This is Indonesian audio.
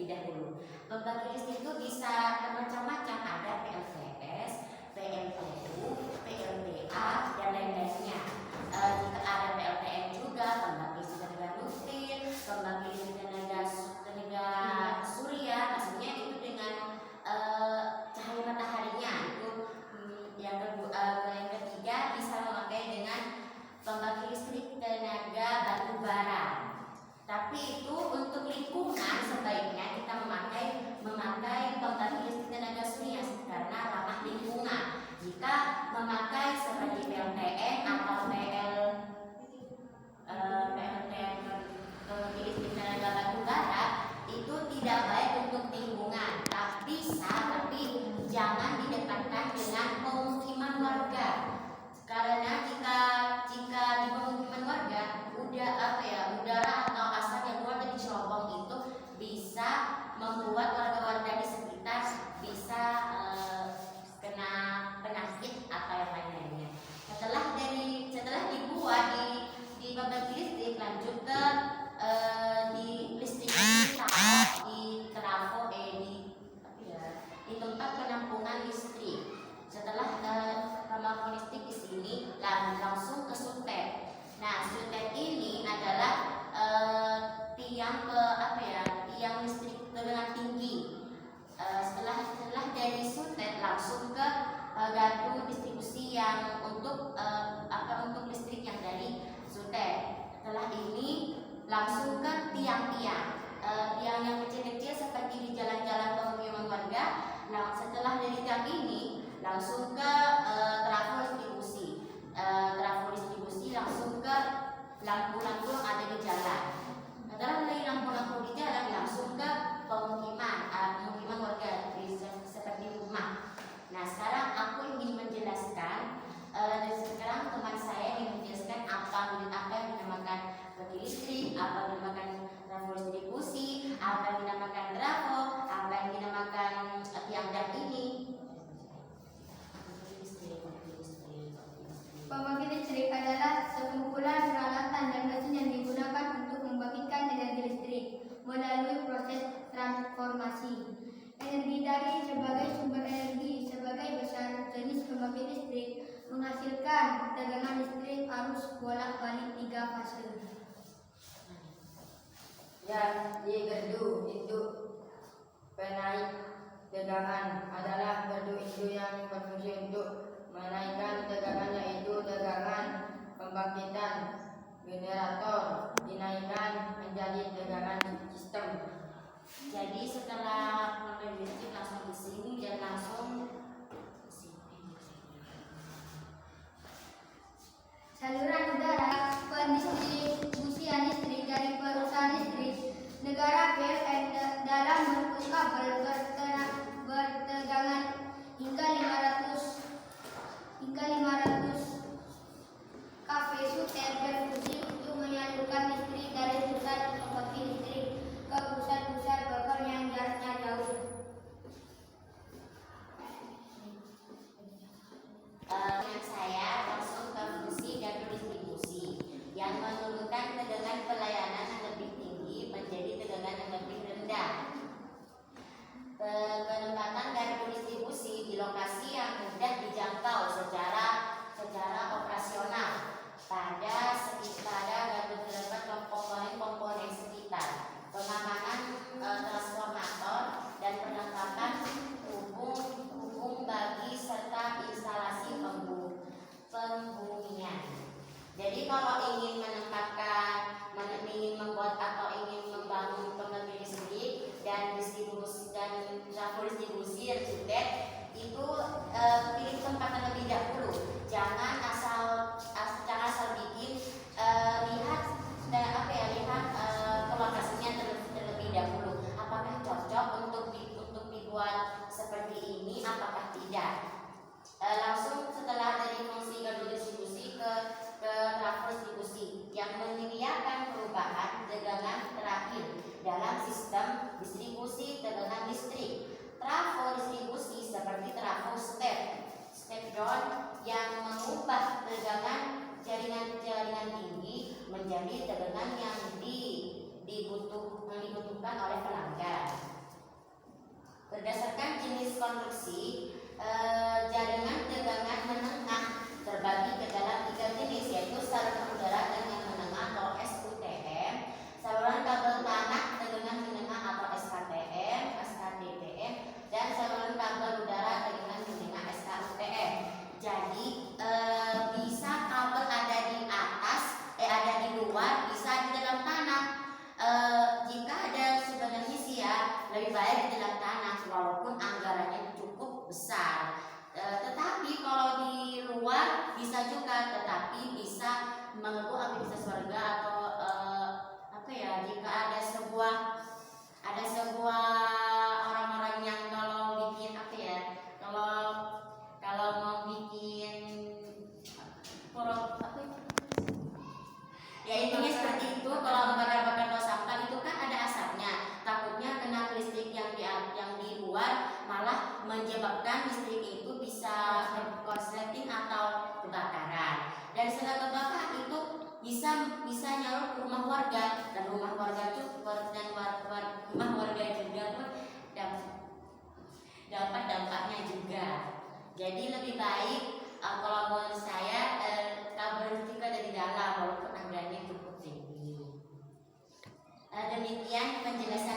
dahulu. Pembangkit listrik itu bisa bermacam-macam, ada PLTS, PLTU, PLTA, dan lain-lainnya. Jika ada PLTN juga, pembangkit listrik tenaga nuklir, pembangkit listrik tenaga surya, maksudnya itu dengan cahaya mataharinya. Itu yang ketiga bisa memakai dengan pembangkit listrik tenaga batu bara. Tapi itu untuk lingkungan sebaiknya kita memakai pembangkit listrik tenaga surya karena ramah lingkungan. Jika memakai seperti PLTN atau PLTN pembangkit listrik tenaga batu bara itu tidak baik untuk lingkungan. Tapi jangan didekatkan dengan pemukiman warga. Karena jika di pemukiman warga udara atau asap yang keluar dari cerobong itu bisa membuat warga-warga di sekitar bisa kena penyakit atau yang lain-lainnya. Setelah dibuat di pembangkit listrik, lanjut ke di listrik ditaruh di trafo di tempat penampungan listrik. Setelah pembangkit listrik di sini langsung ke sutet. Nah, sutet ini adalah tiang listrik tegangan tinggi. Setelah dari sutet langsung ke gardu distribusi yang untuk listrik yang dari sutet. Setelah ini langsung ke tiang-tiang yang kecil-kecil seperti di jalan-jalan pemukiman warga. Nah, setelah dari tiang ini langsung ke trafo distribusi. Trafo distribusi langsung ke lampu-lampu yang ada di jalan. Setelah dari lampu-lampu di jalan langsung ke pemukiman warga seperti rumah. Nah, sekarang aku ingin menjelaskan sekarang teman saya ingin menjelaskan apa yang dinamakan pembangkit listrik, apa yang dinamakan trafo distribusi, apa yang dinamakan trafo, apa yang dinamakan tiang gas ini. Pembangkit listrik adalah sekumpulan peralatan dan mesin yang digunakan untuk membangkitkan energi listrik melalui proses transformasi energi dari sebagai sumber energi. Sebagai besar jenis pembangkit listrik menghasilkan tegangan listrik arus bolak-balik 3 fase. Yang digerdu induk penaik tegangan adalah gerdu induk yang berfungsi untuk menaikkan tegangan, yaitu tegangan pembangkitan generator dinaikkan menjadi tegangan sistem. Jadi setelah pembangkit listrik langsung di sini dan langsung saluran udara pendistribusian listrik dari perusahaan listrik negara PLN dalam bentuk kabel bertegangan hingga 500 kV sutet berfungsi untuk menyalurkan listrik dari pusat pembangkit listrik ke pusat-pusat buffer yang jaraknya jauh. Saya langsung ke fungsi gardu distribusi yang menurunkan tegangan pelayanan yang lebih tinggi menjadi tegangan yang lebih rendah. Penempatan gardu distribusi di lokasi yang mudah dijangkau secara operasional pada gardu terdapat komponen sekitar, pengamanan transformator dan penempatan hubung bagi serta instalasi pembumian. Jadi kalau ingin membuat atau ingin membangun pembangkit listrik dan trafo distribusi dan sutet itu pilih tempat terlebih dahulu. Jangan asal bikin, lihat ke lokasinya terlebih dahulu. Apakah cocok untuk dibuat seperti ini? Apakah tidak? Langsung setelah dari fungsi gardu distribusi ke trafo distribusi yang menyediakan perubahan tegangan terakhir dalam sistem distribusi tegangan listrik. Trafo distribusi seperti trafo step down yang mengubah tegangan jaringan tinggi menjadi tegangan yang dibutuhkan oleh pelanggan. Demikian penjelasan